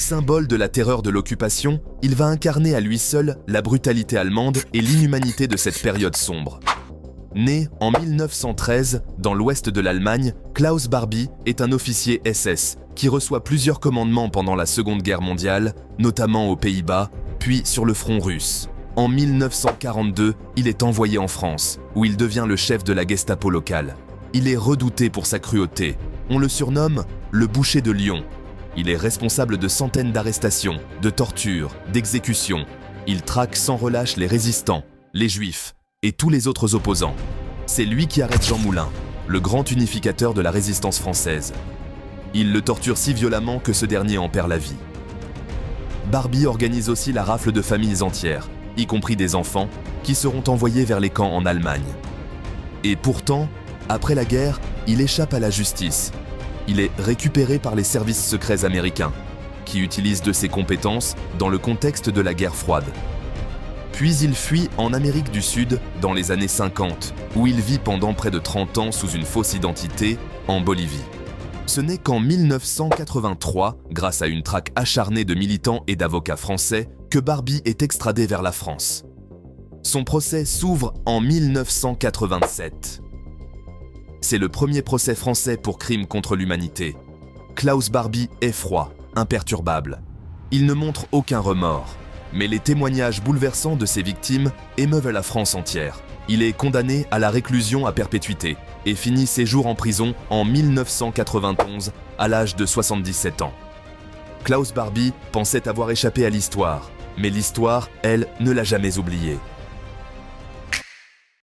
symbole de la terreur de l'occupation, il va incarner à lui seul la brutalité allemande et l'inhumanité de cette période sombre. Né en 1913 dans l'ouest de l'Allemagne, Klaus Barbie est un officier SS qui reçoit plusieurs commandements pendant la Seconde Guerre mondiale, notamment aux Pays-Bas, puis sur le front russe. En 1942, il est envoyé en France, où il devient le chef de la Gestapo locale. Il est redouté pour sa cruauté. On le surnomme le boucher de Lyon. Il est responsable de centaines d'arrestations, de tortures, d'exécutions. Il traque sans relâche les résistants, les juifs et tous les autres opposants. C'est lui qui arrête Jean Moulin, le grand unificateur de la résistance française. Il le torture si violemment que ce dernier en perd la vie. Barbie organise aussi la rafle de familles entières, y compris des enfants, qui seront envoyés vers les camps en Allemagne. Et pourtant, après la guerre, il échappe à la justice. Il est récupéré par les services secrets américains, qui utilisent de ses compétences dans le contexte de la guerre froide. Puis il fuit en Amérique du Sud dans les années 50, où il vit pendant près de 30 ans sous une fausse identité, en Bolivie. Ce n'est qu'en 1983, grâce à une traque acharnée de militants et d'avocats français, que Barbie est extradé vers la France. Son procès s'ouvre en 1987. C'est le premier procès français pour crime contre l'humanité. Klaus Barbie est froid, imperturbable. Il ne montre aucun remords. Mais les témoignages bouleversants de ses victimes émeuvent la France entière. Il est condamné à la réclusion à perpétuité et finit ses jours en prison en 1991 à l'âge de 77 ans. Klaus Barbie pensait avoir échappé à l'histoire, mais l'histoire, elle, ne l'a jamais oublié.